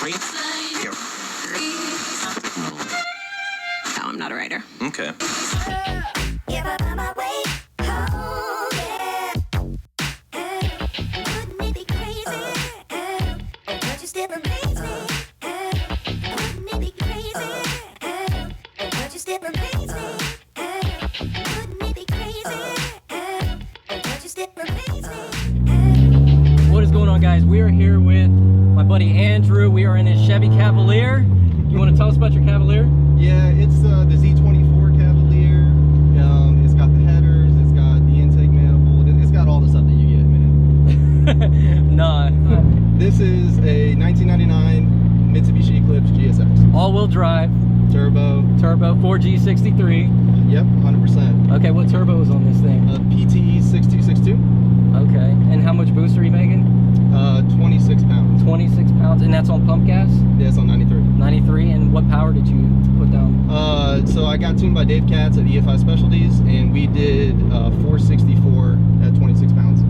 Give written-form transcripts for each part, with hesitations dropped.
No, I'm not a writer. Okay. What is going on, guys? We are here with my buddy Andrew. We are in his Chevy Cavalier. You want to tell us about your Cavalier? Yeah, it's the Z24 Cavalier. It's got the headers, it's got the intake manifold, it's got all the stuff that you get, man. Nah. This is a 1999 Mitsubishi Eclipse GSX. All-wheel drive. Turbo. 4G63. Yep, 100%. Okay, what turbo is on this thing? PTE 6262. Okay, and how much boost are you making? 26 pounds. 26 pounds, and that's on pump gas? Yeah, it's on 93. 93, and what power did you put down? So I got tuned by Dave Katz at EFI Specialties, and we did 464 at 26 pounds.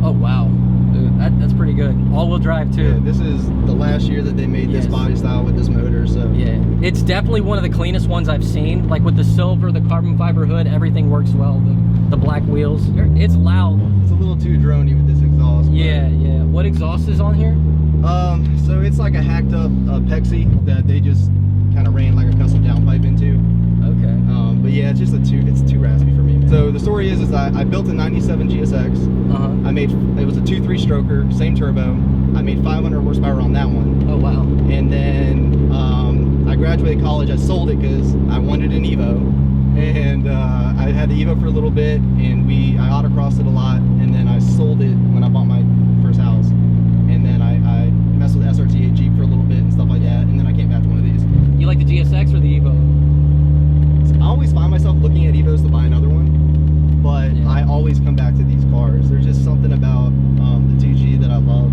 Oh, wow. Dude, that's pretty good. All-wheel drive, too. Yeah, this is the last year that they made this body style with this motor, so. Yeah, it's definitely one of the cleanest ones I've seen. Like with the silver, the carbon fiber hood, everything works well. The black wheels, it's loud. It's a little too droney with this exhaust. Yeah, yeah. What exhaust is on here? So it's like a hacked up Apexi that they just kind of ran like a custom downpipe into. Okay. But yeah, it's just it's too raspy for me, man. So the story is I built a 97 GSX. Uh-huh. It was a 2.3 stroker, same turbo. I made 500 horsepower on that one. Oh, wow. And then I graduated college. I sold it because I wanted an EVO. And I had the EVO for a little bit, and I autocrossed it a lot, and then I sold it when I bought my first house. And then I messed with SRT8 Jeep for a little bit and stuff like that, and then I came back to one of these. You like the GSX or the EVO? I always find myself looking at EVOs to buy another one, but yeah. I always come back to these cars. There's just something about the 2G that I love,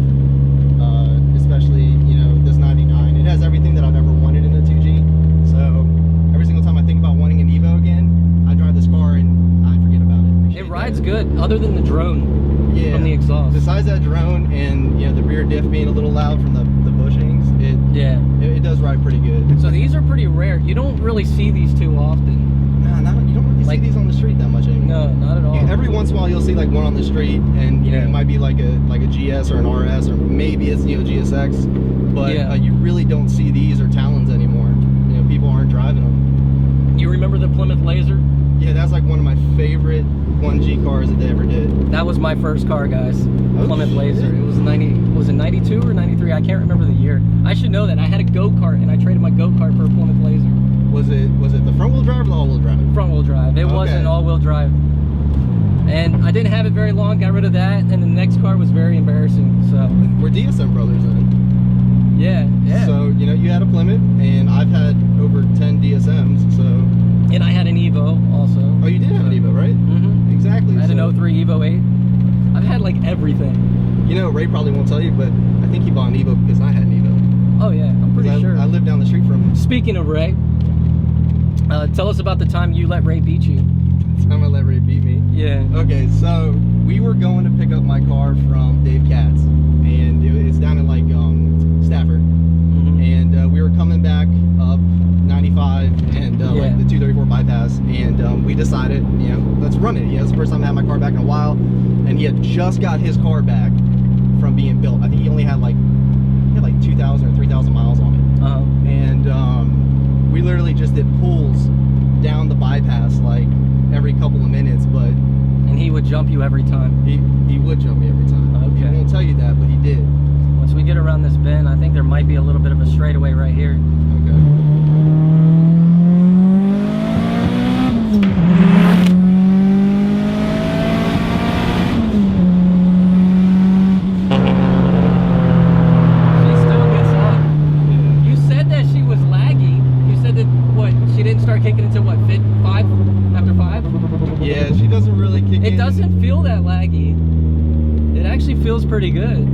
especially, you know, this 99. It has everything that I've ever wanted in a 2G, so every single time I think about wanting an EVO again, I drive this car and I forget about it. It rides good, other than the drone from the exhaust. Besides that drone and, you know, the rear diff being a little loud from the bushings, it does ride pretty good. So these are pretty rare. You don't really see these too often. Nah, you don't really see these on the street that much anymore. No, not at all. Every once in a while you'll see like one on the street, and you know, it might be like a GS or an RS, or maybe it's, you know, GSX, but you really don't see these or Talons anymore. You know, people aren't driving them. You remember the Plymouth Laser? Yeah, that's like one of my favorite 1G cars that they ever did. That was my first car, guys. Oh, Plymouth Laser. shit. It was 92 or 93? I can't remember the year. I should know that. I had a go-kart, and I traded my go-kart for a Plymouth Laser. Was it the front wheel drive or the all-wheel drive? Front wheel drive. It wasn't all-wheel drive. And I didn't have it very long, got rid of that, and the next car was very embarrassing. So We're DSM brothers then. Yeah. So, you know, you had a Plymouth, and I've had over 10 DSMs, so. And I had an EVO also. Oh, you did have an EVO, right? Mm-hmm. Exactly. I had an 03 EVO 8. I've had like everything. You know, Ray probably won't tell you, but I think he bought an EVO because I had an EVO. Oh yeah, I'm pretty sure. I lived down the street from him. Speaking of Ray, tell us about the time you let Ray beat you. The time I let Ray beat me? Yeah. Okay, so we were going to pick up my car from Dave Katz, and it's down in like Stafford. Mm-hmm. And we were coming back up 95 and like the 234 bypass, and we decided, you know, let's run it. You know, it's the first time I had my car back in a while, and he had just got his car back from being built. I think he only had like 2,000 or 3,000 miles on it. Uh-huh. And we literally just did pulls down the bypass like every couple of minutes, but and he would jump you every time. He would jump me every time. Okay. He won't tell you that, but he did. Once we get around this bend, I think there might be a little bit of a straightaway right here. Okay. Kicking until what, after 5? Yeah, she doesn't really kick in. It doesn't feel that laggy. It actually feels pretty good.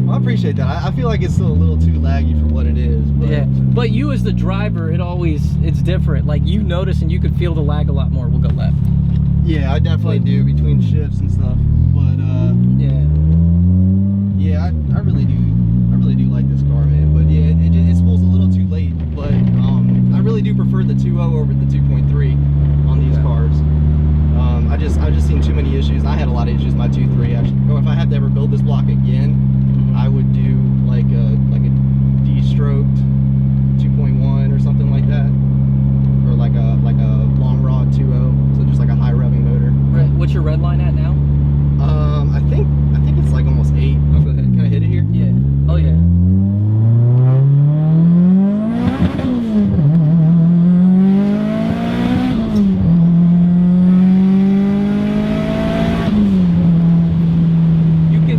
Well, I appreciate that. I feel like it's still a little too laggy for what it is. But yeah, but you as the driver, it's different. Like you notice and you could feel the lag a lot more. We'll go left. Yeah, I definitely do between shifts and stuff. But yeah, I really do like this car, man. But yeah, body. It's just my 2.3 actually. Or if I had to ever build this block again, I would do like a D-stroked 2.1 or something like that, or like a long rod 2.0. So just like a high revving motor. What's your red line at now? I think it's like almost 8. Oh, go ahead. Can I hit it here? Yeah. Oh yeah.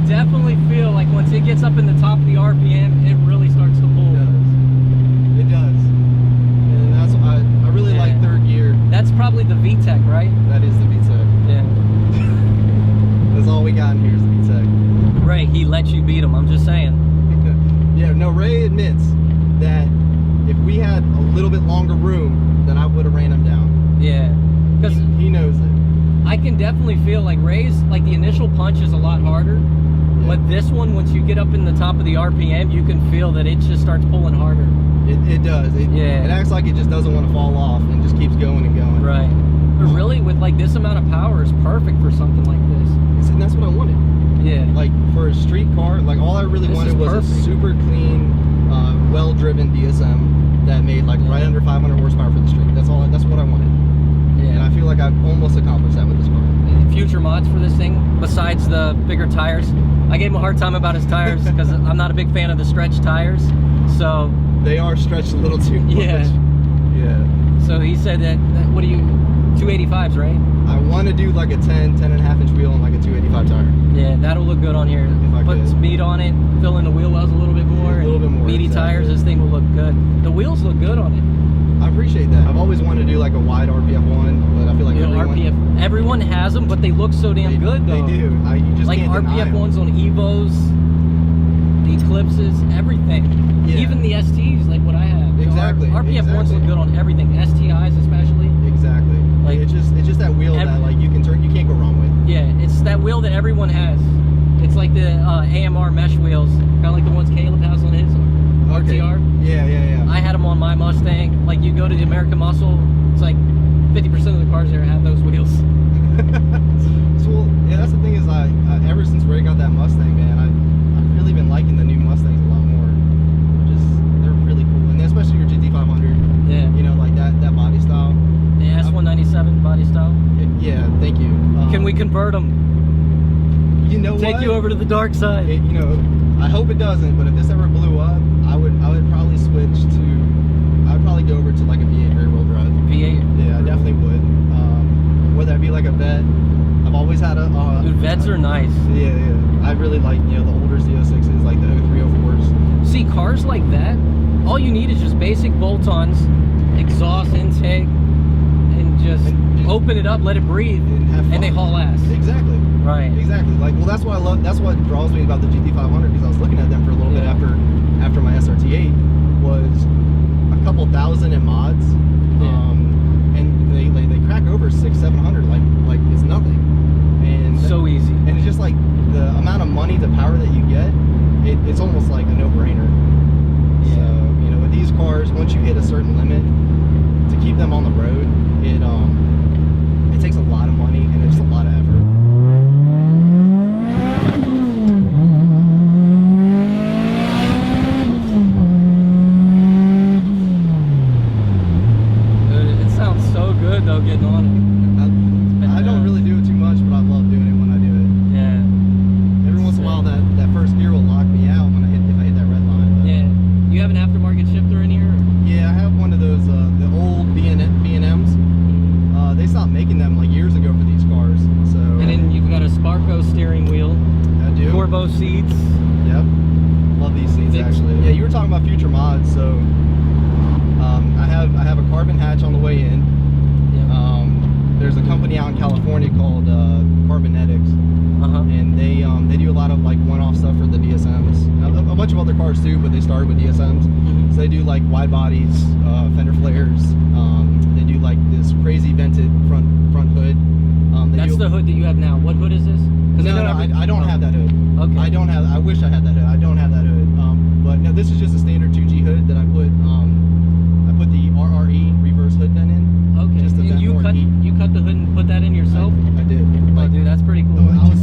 Definitely feel like once it gets up in the top of the RPM, it really starts to pull. It does. And that's why I really like third gear. That's probably the VTEC, right? That is the VTEC. Yeah. That's all we got in here is the VTEC. Ray, he let you beat him, I'm just saying. Yeah, no, Ray admits that if we had a little bit longer room, then I would have ran him down. Yeah. Because he knows it. I can definitely feel like Ray's, like the initial punch is a lot harder. But this one, once you get up in the top of the RPM, you can feel that it just starts pulling harder. It does. It acts like it just doesn't want to fall off and just keeps going and going. Right. But really, with like this amount of power is perfect for something like this. And that's what I wanted. Yeah. Like for a street car, like all I really wanted was a super clean, well-driven DSM that made like right under 500 horsepower for the street. That's all. That's what I wanted. Yeah. And I feel like I've almost accomplished that with this car. Future mods for this thing, besides the bigger tires. I gave him a hard time about his tires because I'm not a big fan of the stretch tires. So they are stretched a little too much. Yeah. So he said that what do you, 285s, right? I want to do like a 10.5 inch wheel and like a 285 tire. Yeah, that'll look good on here. If I Put could. some meat on it, fill in the wheel wells a little bit more. Yeah, a little bit more. Meaty tires, this thing will look good. The wheels look good on it. I appreciate that. I've always wanted to do like a wide RPF one, but I feel like everyone has them, but they look so damn good though. They do. You just like can't RPF ones on Evos, the Eclipses, everything. Yeah. Even the STs, like what I have. Exactly. RPF ones look good on everything. STIs especially. Exactly. Like it's just that wheel that like you can't go wrong with. Yeah, it's that wheel that everyone has. It's like the AMR mesh wheels, kind of like the ones Caleb has on his RTR. Yeah. I had them on my Mustang. Like you go to the American Muscle, it's like 50% of the cars there have those wheels. So yeah, that's the thing is ever since Ray got that Mustang, man, I've really been liking the new Mustangs a lot more. They're really cool, and especially your GT500. Yeah. You know, like that body style. The S197 body style. Yeah, thank you. Can we convert them? You know Take what? you over to the dark side. You know, I hope it doesn't, but if this ever blew up, I would probably switch to. I'd probably go over to like a V8 rear wheel drive. V8. Yeah, I definitely would. Whether that be like a Vet. I've always had a. Dude, Vets are nice. Yeah. I really like the older Z06s, like the 0304s. See, cars like that, all you need is just basic bolt-ons, exhaust intake, and just open it up, let it breathe, and have fun. And they haul ass. Exactly. Right. Exactly. Like, well, that's what I love. That's what draws me about the GT500 because I was looking at them for a little bit after my SRT8 was a couple thousand in mods, and they crack over 600-700 like it's nothing. And so easy. And it's just like the amount of money, the power that you get, it's almost like a no-brainer. Yeah. So with these cars, once you hit a certain limit, to keep them on the road, it takes a lot of money and it's a lot of effort. It sounds so good though getting on it. I don't really do it too much, but I love doing it when I do it. Yeah. Every once in a while, that first gear will lock me out if I hit that red line. But yeah. You have an aftermarket shifter in here? Or? Yeah, I have one of those the old B&Ms. They stopped making them like years ago for these cars. So. And then you've got a Sparco steering wheel. I do. Corbo seats. Yep. Love these seats actually. Yeah, you were talking about future mods, so I have a carbon hatch on the way in. Yep. There's a company out in California called Carbonetics, and they do a lot of like one-off stuff for the DSMs. A bunch of other cars too, but they started with DSMs. So they do like wide bodies, fender flares. They do like this crazy vented front hood. That's the hood that you have now. What hood is this? No, I don't have that hood. Okay. I wish I had that hood. I don't have that hood. But no, this is just a standard 2G hood that I put the RRE reverse hood vent in. Okay. Just to And you cut the hood and put that in yourself? I did. Oh, dude, that's pretty cool. I was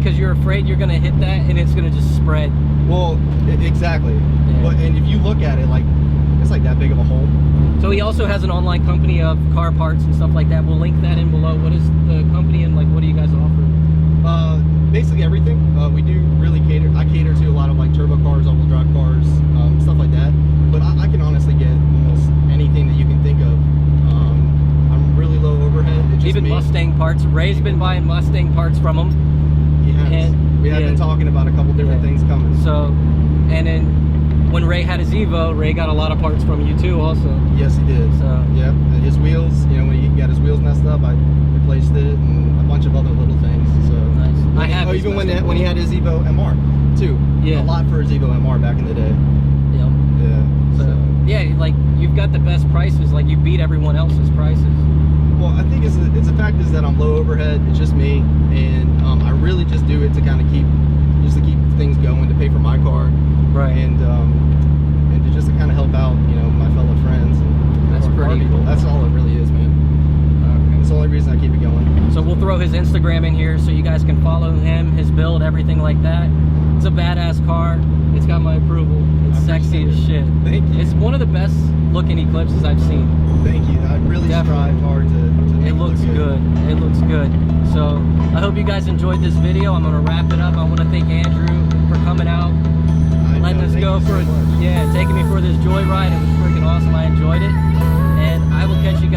because you're afraid you're gonna hit that and it's gonna just spread. Well, exactly. Yeah. But and if you look at it, like it's like that big of a hole. So he also has an online company of car parts and stuff like that. We'll link that in below. What is the company and like what do you guys offer? Basically everything. We do really cater. I cater to a lot of like turbo cars, all-wheel drive cars, stuff like that. But I can honestly get almost anything that you can think of. I'm really low overhead. It's just Even me. Mustang parts. Ray's been buying Mustang parts from him. He has. And, we have been talking about a couple different things coming. So, and then when Ray had his Evo, Ray got a lot of parts from you too also. Yes, he did. So yep. And his wheels, you know, when he got his wheels messed up, I replaced it and a bunch of other little things. So nice. I have even when he had his Evo MR too. Yeah. A lot for his Evo MR back in the day. Yep. Yeah. So yeah, like you've got the best prices. Like you beat everyone else's prices. Well, I think it's the fact is that I'm low overhead. It's just me, and I really just do it to kind of keep things going, to pay for my car, Right. And to just to kind of help out, you know, my fellow friends. And That's car pretty people. cool. That's all it really is, man. Okay. That's the only reason I keep it going. So we'll throw his Instagram in here so you guys can follow him, his build, everything like that. It's a badass car. It's got my approval. It's sexy as shit. Thank you. It's one of the best looking Eclipses I've seen. Thank you. I really strive hard to make It looks look good. It looks good. So I hope you guys enjoyed this video. I'm gonna wrap it up. I want to thank Andrew for coming out, letting us go for taking me for this joyride. It was freaking awesome. I enjoyed it, and I will catch you